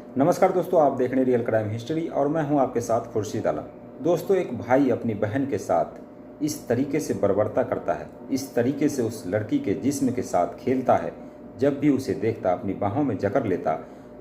नमस्कार दोस्तों, आप देख रहे हैं रियल क्राइम हिस्ट्री और मैं हूं आपके साथ खुर्शीद आलम। दोस्तों, एक भाई अपनी बहन के साथ इस तरीके से बर्बरता करता है, इस तरीके से उस लड़की के जिस्म के साथ खेलता है। जब भी उसे देखता अपनी बाहों में जकड़ लेता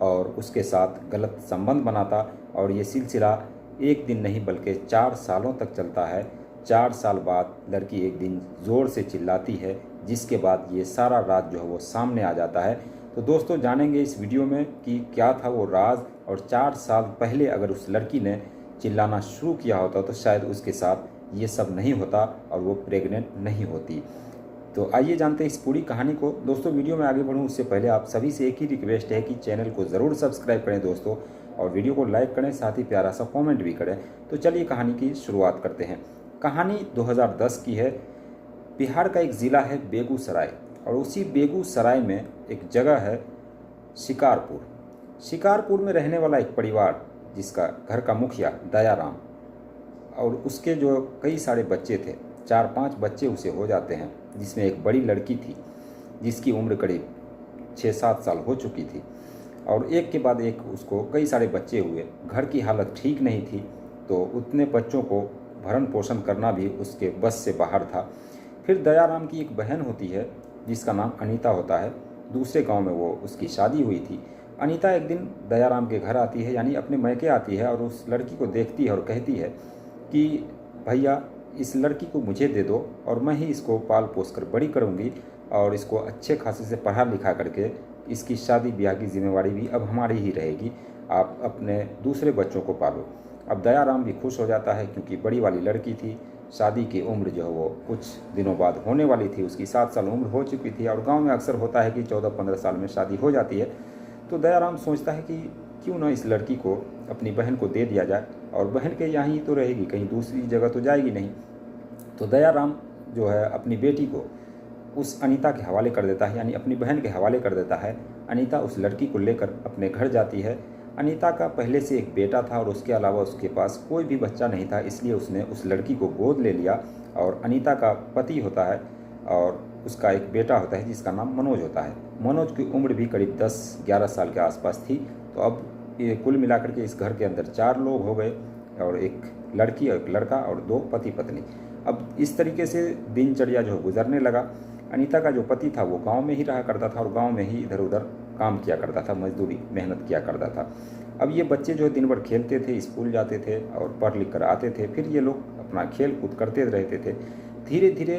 और उसके साथ गलत संबंध बनाता। और ये सिलसिला एक दिन नहीं बल्कि 4 सालों तक चलता है। 4 साल बाद लड़की एक दिन ज़ोर से चिल्लाती है, जिसके बाद ये सारा राज जो है वो सामने आ जाता है। तो दोस्तों, जानेंगे इस वीडियो में कि क्या था वो राज, और 4 साल पहले अगर उस लड़की ने चिल्लाना शुरू किया होता तो शायद उसके साथ ये सब नहीं होता और वो प्रेग्नेंट नहीं होती। तो आइए जानते हैं इस पूरी कहानी को। दोस्तों, वीडियो में आगे बढ़ूं उससे पहले आप सभी से एक ही रिक्वेस्ट है कि चैनल को ज़रूर सब्सक्राइब करें दोस्तों, और वीडियो को लाइक करें, साथ ही प्यारा सा कॉमेंट भी करें। तो चलिए कहानी की शुरुआत करते हैं। कहानी 2010 की है। बिहार का एक ज़िला है बेगूसराय, और उसी बेगूसराय में एक जगह है शिकारपुर। शिकारपुर में रहने वाला एक परिवार, जिसका घर का मुखिया दयाराम, और उसके जो कई सारे बच्चे थे, 4-5 बच्चे उसे हो जाते हैं, जिसमें एक बड़ी लड़की थी जिसकी उम्र करीब 6-7 साल हो चुकी थी। और एक के बाद एक उसको कई सारे बच्चे हुए। घर की हालत ठीक नहीं थी, तो उतने बच्चों को भरण पोषण करना भी उसके बस से बाहर था। फिर दयाराम की एक बहन होती है जिसका नाम अनीता होता है। दूसरे गांव में वो उसकी शादी हुई थी। अनीता एक दिन दयाराम के घर आती है, यानी अपने मैके आती है, और उस लड़की को देखती है और कहती है कि भैया, इस लड़की को मुझे दे दो और मैं ही इसको पाल पोस कर बड़ी करूँगी, और इसको अच्छे खासे से पढ़ा लिखा करके इसकी शादी ब्याह की जिम्मेवारी भी अब हमारी ही रहेगी। आप अपने दूसरे बच्चों को पालो। अब दयाराम भी खुश हो जाता है, क्योंकि बड़ी वाली लड़की थी। शादी की उम्र जो है वो कुछ दिनों बाद होने वाली थी। उसकी 7 साल उम्र हो चुकी थी, और गांव में अक्सर होता है कि 14-15 साल में शादी हो जाती है। तो दयाराम सोचता है कि क्यों ना इस लड़की को अपनी बहन को दे दिया जाए, और बहन के यहाँ ही तो रहेगी, कहीं दूसरी जगह तो जाएगी नहीं। तो दयाराम जो है अपनी बेटी को उस अनीता के हवाले कर देता है, यानी अपनी बहन के हवाले कर देता है। अनीता उस लड़की को लेकर अपने घर जाती है। अनीता का पहले से एक बेटा था, और उसके अलावा उसके पास कोई भी बच्चा नहीं था, इसलिए उसने उस लड़की को गोद ले लिया। और अनीता का पति होता है, और उसका एक बेटा होता है जिसका नाम मनोज होता है। मनोज की उम्र भी करीब 10-11 साल के आसपास थी। तो अब ये कुल मिलाकर के इस घर के अंदर 4 लोग हो गए, और एक लड़की और एक लड़का और 2 पति पत्नी। अब इस तरीके से दिनचर्या जो गुजरने लगा। अनीता का जो पति था वो गांव में ही रहा करता था, और गांव में ही इधर उधर काम किया करता था, मजदूरी मेहनत किया करता था। अब ये बच्चे जो दिन भर खेलते थे, स्कूल जाते थे और पढ़ लिख कर आते थे, फिर ये लोग अपना खेल कूद करते रहते थे। धीरे धीरे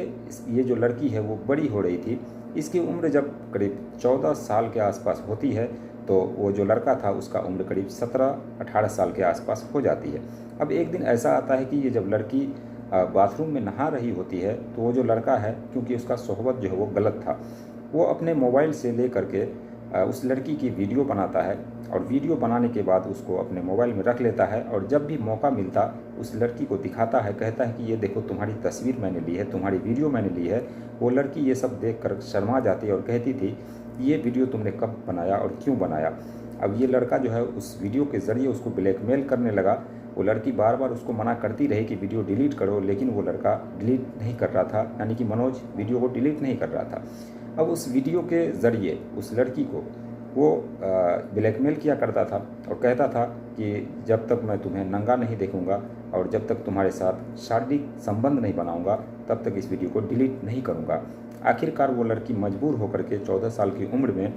ये जो लड़की है वो बड़ी हो रही थी। इसकी उम्र जब करीब 14 साल के आसपास होती है, तो वो जो लड़का था उसका उम्र करीब 17-18 साल के आसपास हो जाती है। अब एक दिन ऐसा आता है कि ये जब लड़की बाथरूम में नहा रही होती है, तो वो जो लड़का है, क्योंकि उसका सोहबत जो है वो गलत था, वो अपने मोबाइल से ले करके उस लड़की की वीडियो बनाता है, और वीडियो बनाने के बाद उसको अपने मोबाइल में रख लेता है। और जब भी मौका मिलता उस लड़की को दिखाता है, कहता है कि ये देखो, तुम्हारी तस्वीर मैंने ली है, तुम्हारी वीडियो मैंने ली है। वो लड़की ये सब देख कर शर्मा जाती है और कहती थी, ये वीडियो तुमने कब बनाया और क्यों बनाया। अब ये लड़का जो है उस वीडियो के ज़रिए उसको ब्लैकमेल करने लगा। वो लड़की बार बार उसको मना करती रही कि वीडियो डिलीट करो, लेकिन वो लड़का डिलीट नहीं कर रहा था, यानी कि मनोज वीडियो को डिलीट नहीं कर रहा था। अब उस वीडियो के ज़रिए उस लड़की को वो ब्लैकमेल किया करता था, और कहता था कि जब तक मैं तुम्हें नंगा नहीं देखूंगा और जब तक तुम्हारे साथ शारीरिक संबंध नहीं बनाऊंगा, तब तक इस वीडियो को डिलीट नहीं करूंगा। आखिरकार वो लड़की मजबूर होकर के 14 साल की उम्र में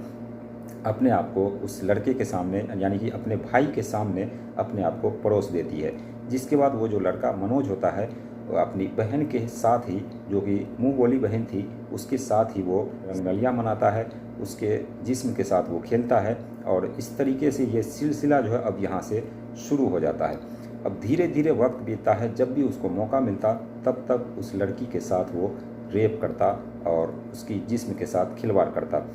अपने आप को उस लड़के के सामने, यानी कि अपने भाई के सामने अपने आप को परोस देती है। जिसके बाद वो जो लड़का मनोज होता है, वो अपनी बहन के साथ ही, जो कि मुँह बोली बहन थी, उसके साथ ही वो रंगलियाँ मनाता है, उसके जिस्म के साथ वो खेलता है। और इस तरीके से ये सिलसिला जो है अब यहाँ से शुरू हो जाता है। अब धीरे धीरे वक्त बीतता है। जब भी उसको मौका मिलता तब तक उस लड़की के साथ वो रेप करता और उसकी जिस्म के साथ खिलवाड़ करता।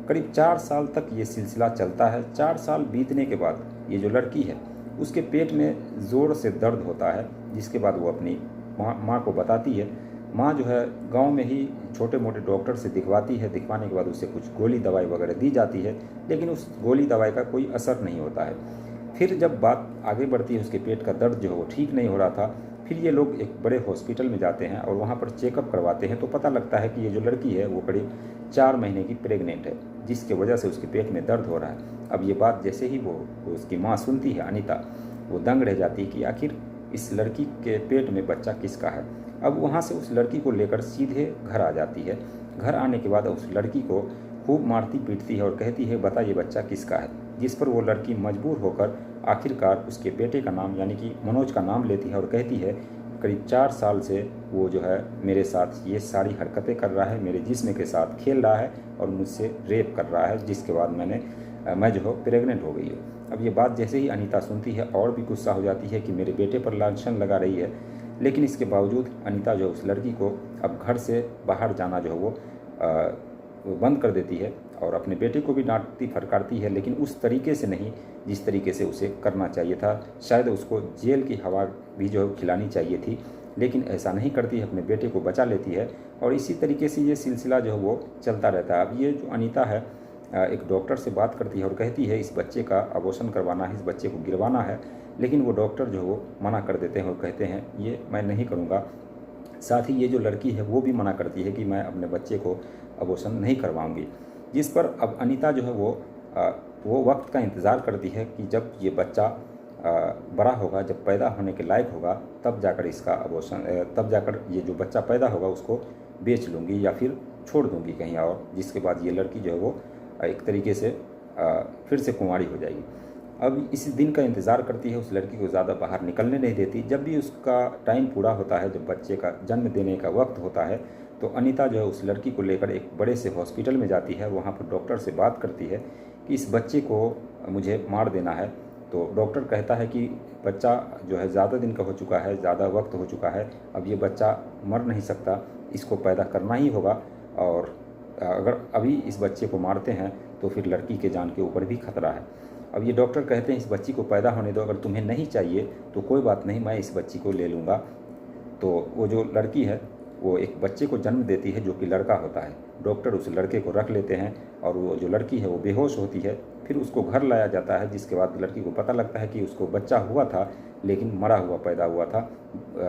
करीब 4 साल तक ये सिलसिला चलता है। 4 साल बीतने के बाद ये जो लड़की है उसके पेट में ज़ोर से दर्द होता है, जिसके बाद वो अपनी माँ को बताती है। माँ जो है गांव में ही छोटे मोटे डॉक्टर से दिखवाती है। दिखवाने के बाद उसे कुछ गोली दवाई वगैरह दी जाती है, लेकिन उस गोली दवाई का कोई असर नहीं होता है। फिर जब बात आगे बढ़ती है, उसके पेट का दर्द जो है वो ठीक नहीं हो रहा था। फिर ये लोग एक बड़े हॉस्पिटल में जाते हैं और वहाँ पर चेकअप करवाते हैं, तो पता लगता है कि ये जो लड़की है वो करीब 4 महीने की प्रेग्नेंट है। जिसके वजह से उसके पेट में दर्द हो रहा है। अब ये बात जैसे ही वो उसकी माँ सुनती है अनीता, वो दंग रह जाती है कि आखिर इस लड़की के पेट में बच्चा किसका है। अब वहाँ से उस लड़की को लेकर सीधे घर आ जाती है। घर आने के बाद उस लड़की को खूब मारती पीटती है और कहती है बता ये बच्चा किसका है, जिस पर वो लड़की मजबूर होकर आखिरकार उसके बेटे का नाम यानी कि मनोज का नाम लेती है और कहती है करीब 4 साल से वो जो है मेरे साथ ये सारी हरकतें कर रहा है, मेरे जिस्म के साथ खेल रहा है और मुझसे रेप कर रहा है, जिसके बाद मैं जो है प्रेग्नेंट हो गई हूँ। अब ये बात जैसे ही अनीता सुनती है और भी गुस्सा हो जाती है कि मेरे बेटे पर लांछन लगा रही है, लेकिन इसके बावजूद अनीता जो उस लड़की को अब घर से बाहर जाना जो है वो बंद कर देती है और अपने बेटे को भी डांटती फटकारती है, लेकिन उस तरीके से नहीं जिस तरीके से उसे करना चाहिए था। शायद उसको जेल की हवा भी जो है खिलानी चाहिए थी, लेकिन ऐसा नहीं करती है, अपने बेटे को बचा लेती है और इसी तरीके से ये सिलसिला जो है वो चलता रहता है। अब ये जो अनीता है एक डॉक्टर से बात करती है और कहती है इस बच्चे का अबॉर्शन करवाना है, इस बच्चे को गिरवाना है, लेकिन वो डॉक्टर जो वो मना कर देते हैं और कहते हैं ये मैं नहीं करूँगा। साथ ही ये जो लड़की है वो भी मना करती है कि मैं अपने बच्चे को अबॉर्शन नहीं करवाऊंगी, जिस पर अब अनीता जो है वो वक्त का इंतज़ार करती है कि जब ये बच्चा बड़ा होगा, जब पैदा होने के लायक होगा, तब जाकर इसका अबॉर्शन तब जाकर ये जो बच्चा पैदा होगा उसको बेच लूँगी या फिर छोड़ दूँगी कहीं और, जिसके बाद ये लड़की जो है वो एक तरीके से फिर से कुंवारी हो जाएगी। अब इसी दिन का इंतज़ार करती है, उस लड़की को ज़्यादा बाहर निकलने नहीं देती। जब भी उसका टाइम पूरा होता है, जब बच्चे का जन्म देने का वक्त होता है, तो अनीता जो है उस लड़की को लेकर एक बड़े से हॉस्पिटल में जाती है। वहाँ पर डॉक्टर से बात करती है कि इस बच्चे को मुझे मार देना है। तो डॉक्टर कहता है कि बच्चा जो है ज़्यादा दिन का हो चुका है, ज़्यादा वक्त हो चुका है, अब ये बच्चा मर नहीं सकता, इसको पैदा करना ही होगा और अगर अभी इस बच्चे को मारते हैं तो फिर लड़की के जान के ऊपर भी खतरा है। अब ये डॉक्टर कहते हैं इस बच्ची को पैदा होने दो, अगर तुम्हें नहीं चाहिए तो कोई बात नहीं, मैं इस बच्ची को ले लूँगा। तो वो जो लड़की है वो एक बच्चे को जन्म देती है जो कि लड़का होता है। डॉक्टर उस लड़के को रख लेते हैं और वो जो लड़की है वो बेहोश होती है। फिर उसको घर लाया जाता है, जिसके बाद लड़की को पता लगता है कि उसको बच्चा हुआ था लेकिन मरा हुआ पैदा हुआ था।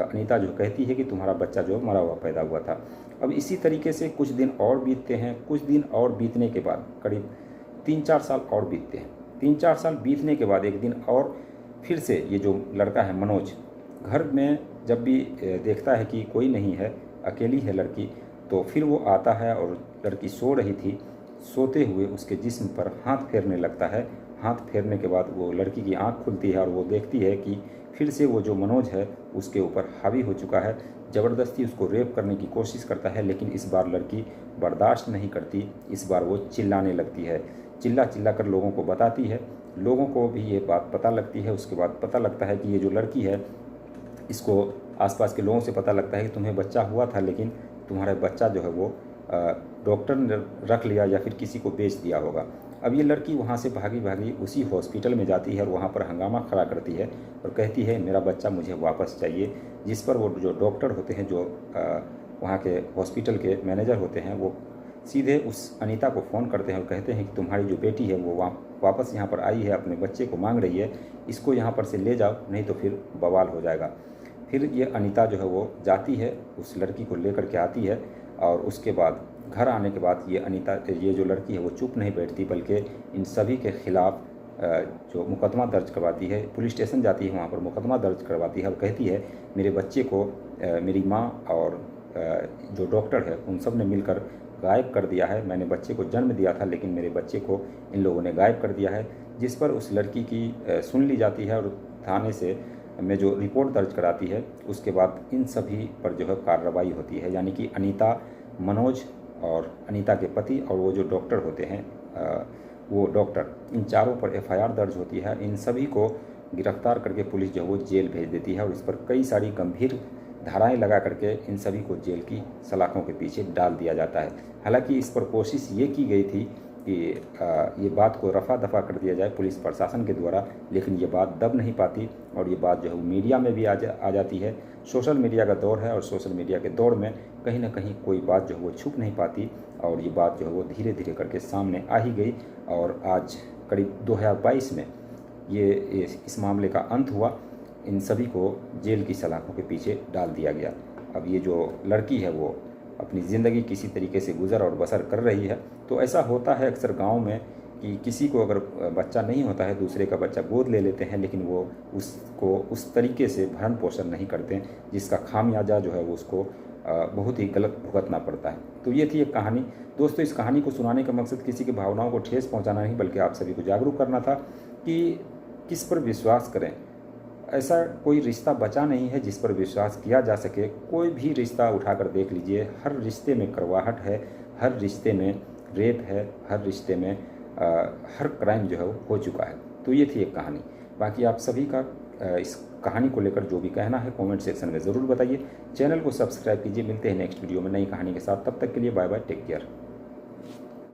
अनीता जो कहती है कि तुम्हारा बच्चा जो मरा हुआ पैदा हुआ था। अब इसी तरीके से कुछ दिन और बीतते हैं। कुछ दिन और बीतने के बाद करीब 3-4 साल और बीतते हैं। 3-4 साल बीतने के बाद एक दिन और फिर से ये जो लड़का है मनोज घर में जब भी देखता है कि कोई नहीं है, अकेली है लड़की, तो फिर वो आता है और लड़की सो रही थी, सोते हुए उसके जिस्म पर हाथ फेरने लगता है। हाथ फेरने के बाद वो लड़की की आंख खुलती है और वो देखती है कि फिर से वो जो मनोज है उसके ऊपर हावी हो चुका है। ज़बरदस्ती उसको रेप करने की कोशिश करता है, लेकिन इस बार लड़की बर्दाश्त नहीं करती। इस बार वो चिल्लाने लगती है, चिल्ला चिल्ला कर लोगों को बताती है। लोगों को भी ये बात पता लगती है। उसके बाद पता लगता है कि ये जो लड़की है, इसको आसपास के लोगों से पता लगता है कि तुम्हें बच्चा हुआ था, लेकिन तुम्हारा बच्चा जो है वो डॉक्टर ने रख लिया या फिर किसी को बेच दिया होगा। अब ये लड़की वहाँ से भागी भागी उसी हॉस्पिटल में जाती है और वहाँ पर हंगामा खड़ा करती है और कहती है मेरा बच्चा मुझे वापस चाहिए। जिस पर वो जो डॉक्टर होते हैं, जो वहाँ के हॉस्पिटल के मैनेजर होते हैं, वो सीधे उस अनीता को फ़ोन करते हैं और कहते हैं कि तुम्हारी जो बेटी है वो वापस यहाँ पर आई है, अपने बच्चे को मांग रही है, इसको यहाँ पर से ले जाओ, नहीं तो फिर बवाल हो जाएगा। फिर ये अनीता जो है वो जाती है, उस लड़की को लेकर के आती है और उसके बाद घर आने के बाद ये जो लड़की है वो चुप नहीं बैठती, बल्कि इन सभी के ख़िलाफ़ जो मुकदमा दर्ज करवाती है। पुलिस स्टेशन जाती है, वहाँ पर मुकदमा दर्ज करवाती है और कहती है मेरे बच्चे को मेरी माँ और जो डॉक्टर है उन सब ने मिलकर गायब कर दिया है। मैंने बच्चे को जन्म दिया था, लेकिन मेरे बच्चे को इन लोगों ने गायब कर दिया है। जिस पर उस लड़की की सुन ली जाती है और थाने से में जो रिपोर्ट दर्ज कराती है, उसके बाद इन सभी पर जो है कार्रवाई होती है। यानी कि अनीता, मनोज और अनीता के पति और वो जो डॉक्टर होते हैं वो डॉक्टर, इन चारों पर एफआईआर दर्ज होती है। इन सभी को गिरफ्तार करके पुलिस जो है वो जेल भेज देती है और इस पर कई सारी गंभीर धाराएं लगा करके इन सभी को जेल की सलाखों के पीछे डाल दिया जाता है। हालांकि इस पर कोशिश ये की गई थी कि ये बात को रफा दफा कर दिया जाए पुलिस प्रशासन के द्वारा, लेकिन ये बात दब नहीं पाती और ये बात जो है मीडिया में भी आ जाती है। सोशल मीडिया का दौर है और सोशल मीडिया के दौर में कहीं ना कहीं कोई बात जो है वो छुप नहीं पाती और ये बात जो है वो धीरे धीरे करके सामने आ ही गई और आज करीब 2022 में ये इस मामले का अंत हुआ। इन सभी को जेल की सलाखों के पीछे डाल दिया गया। अब ये जो लड़की है वो अपनी ज़िंदगी किसी तरीके से गुजर और बसर कर रही है। तो ऐसा होता है अक्सर गांव में कि किसी को अगर बच्चा नहीं होता है, दूसरे का बच्चा गोद ले लेते हैं, लेकिन वो उसको उस तरीके से भरण पोषण नहीं करते जिसका खामियाजा जो है वो उसको बहुत ही गलत भुगतना पड़ता है। तो ये थी एक कहानी। दोस्तों, इस कहानी को सुनाने का मकसद किसी की भावनाओं को ठेस पहुंचाना नहीं, बल्कि आप सभी को जागरूक करना था कि किस पर विश्वास करें। ऐसा कोई रिश्ता बचा नहीं है जिस पर विश्वास किया जा सके। कोई भी रिश्ता उठाकर देख लीजिए, हर रिश्ते में कड़वाहट है, हर रिश्ते में रेप है, हर रिश्ते में हर क्राइम जो है वो हो चुका है। तो ये थी एक कहानी। बाकी आप सभी का इस कहानी को लेकर जो भी कहना है कमेंट सेक्शन में ज़रूर बताइए। चैनल को सब्सक्राइब कीजिए। मिलते हैं नेक्स्ट वीडियो में नई कहानी के साथ। तब तक के लिए बाय बाय, टेक केयर।